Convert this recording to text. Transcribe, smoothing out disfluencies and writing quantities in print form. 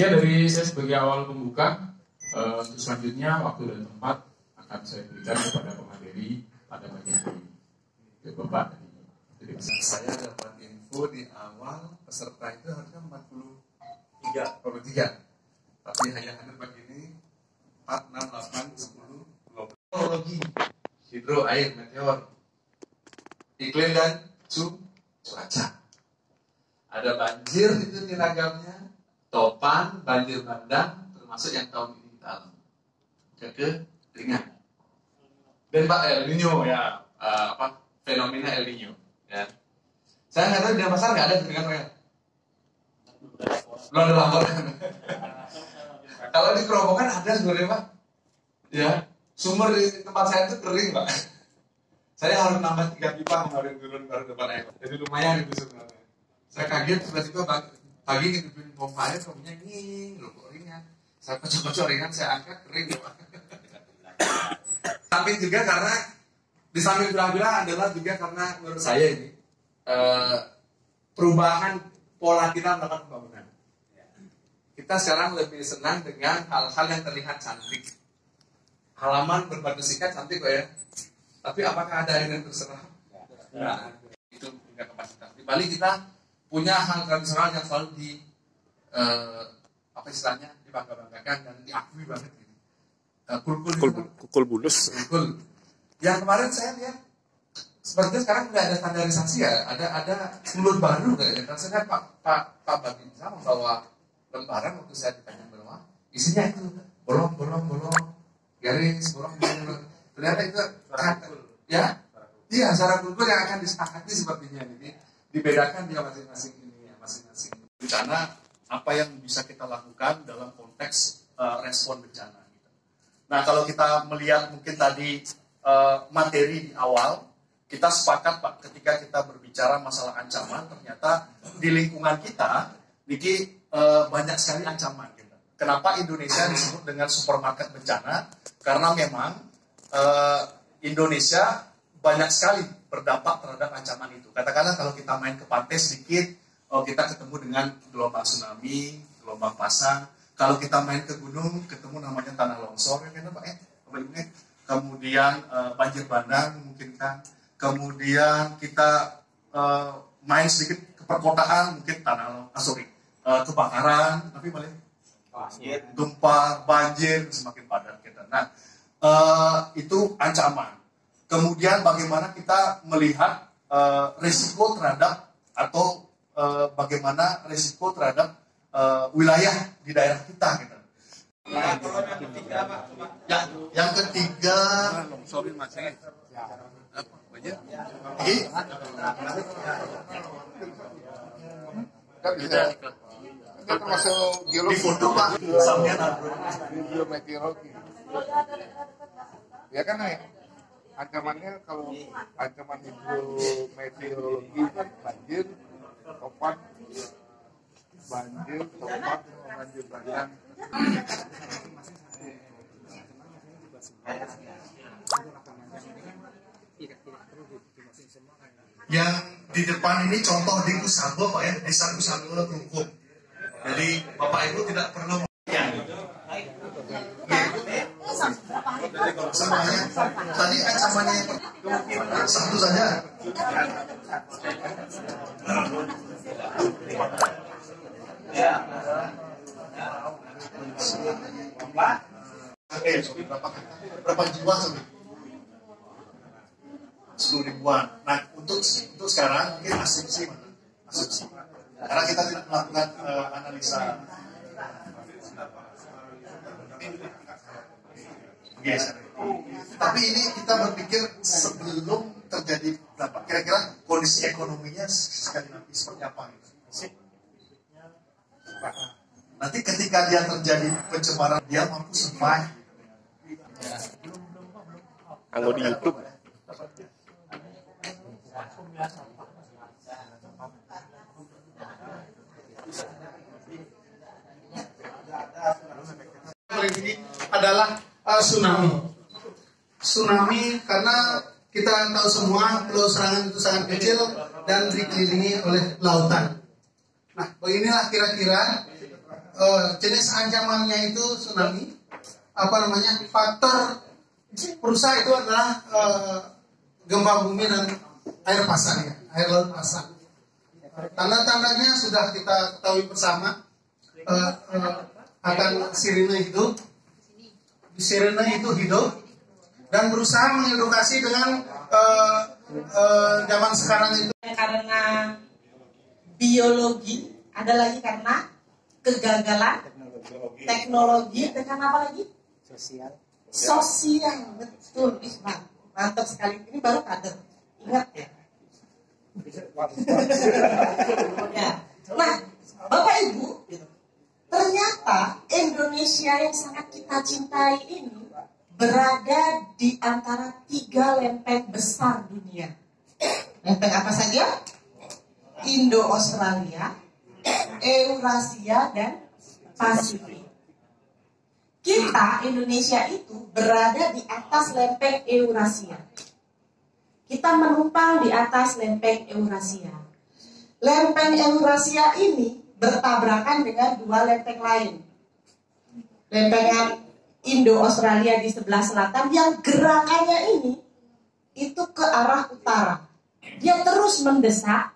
Demikian dari saya sebagai awal pembuka. Untuk selanjutnya waktu dan tempat akan saya berikan kepada pemateri pada pagi hari ini. Ya, Bapak. Saya dapat info di awal peserta itu harusnya 43. Tapi hanya hadir pagi ini 4, 6, 8, 10, 20. Teknologi, hidro, air, meteor, iklim dan cuaca. Ada banjir itu di ragamnya, topan, banjir bandang, termasuk yang tahun ini kita alami. Kekeringan. Dan Pak El Nino ya, fenomena El Nino. Ya. Saya nggak tahu di pasar nggak ada kekeringan Pak El. Belum ada laporan. Kalau di Kerobokan ada sebenarnya Pak. Ya, sumur di tempat saya itu kering Pak. Saya harus nambah 3 pipa kemarin turun baru depan air. Jadi lumayan itu sebenarnya. Saya kaget tiba-tiba pagi ngidupin pompa air, pompinya nging, loh kok ringan. Saya kocok-kocok ringan, saya angkat kering loh Pak. Tapi juga karena di samping belah-belah adalah juga karena menurut saya ini perubahan pola kita melakukan pembangunan. Kita sekarang lebih senang dengan hal-hal yang terlihat cantik. Halaman berbatu sikat cantik kok ya. Tapi apakah ada air yang terserap? Nah, itu punya kapasitas. Di Bali kita punya hal tradisional yang selalu dibangga-banggakan dan diakui banget gitu. Kukul bulus. Kukul. Yang kemarin saya lihat sepertinya sekarang nggak ada standarisasi ya, ada mulut baru kayaknya. Karena saya Pak Babinsa membawa lembaran waktu saya ditanya bawah, isinya itu bolong, garis, bolong. Ternyata itu ya, iya cara kultur yang akan disepakati sepertinya ini dibedakan dia masing-masing ini ya, masing-masing bencana apa yang bisa kita lakukan dalam konteks respon bencana. Nah kalau kita melihat mungkin tadi materi di awal, kita sepakat Pak ketika kita berbicara masalah ancaman, ternyata di lingkungan kita Niki banyak sekali ancaman. Gitu. Kenapa Indonesia disebut dengan supermarket bencana? Karena memang Indonesia banyak sekali berdampak terhadap ancaman itu. Katakanlah kalau kita main ke pantai sedikit, kita ketemu dengan gelombang tsunami, gelombang pasang. Kalau kita main ke gunung, ketemu namanya tanah longsor, ya kan Pak? Kemudian banjir bandang mungkin kan. Kemudian kita main sedikit ke perkotaan, mungkin kebakaran, tapi malah gempa, banjir semakin padat kita. Nah, itu ancaman. Kemudian bagaimana kita melihat risiko terhadap atau bagaimana risiko terhadap wilayah di daerah kita gitu. Yang ketiga longsorin masih Kan termasuk geologi. Di foto Pak, sampean Geometeorologi. Ya kan ya. Ancamannya kalau ancaman hidrometeorologi kan banjir, topan, banjir bandang. Yang di depan ini contoh di Kusabo Pak ya, di Kusabo Rungkung. Jadi Bapak Ibu tidak perlu semuanya. Tadi ancamannya satu saja. Berapa jiwa sampai? 10 ribuan. Nah untuk sekarang mungkin asumsi. Karena kita tidak melakukan analisa. Yes. Tapi ini kita berpikir sebelum terjadi berapa kira-kira kondisi ekonominya sekali nanti seperti apa gitu. Nanti ketika dia terjadi pencemaran dia mampu survive. Anggo di YouTube. Ini adalah tsunami. Tsunami karena kita tahu semua Pulau Serangan itu sangat kecil dan dikelilingi oleh lautan. Nah, beginilah kira-kira jenis ancamannya itu tsunami. Faktor perusak itu adalah gempa bumi dan air pasang ya, air laut pasang. Tanda-tandanya sudah kita ketahui bersama. Akan sirine itu hidup dan berusaha mengedukasi dengan zaman sekarang itu. Karena biologi, ada lagi karena kegagalan teknologi, dan karena apa lagi? Sosial, betul, Isma. Mantap sekali. Ini baru kader. Ingat ya. Ya. Nah, Bapak Ibu, ternyata Indonesia yang sangat kita cintai ini berada di antara 3 lempeng besar dunia. Lempeng apa saja? Indo-Australia, Eurasia, dan Pasifik. Kita, Indonesia itu berada di atas lempeng Eurasia. Kita menumpang di atas lempeng Eurasia. Lempeng Eurasia ini bertabrakan dengan 2 lempeng lain. Lempengan Indo-Australia di sebelah selatan yang gerakannya ini itu ke arah utara. Dia terus mendesak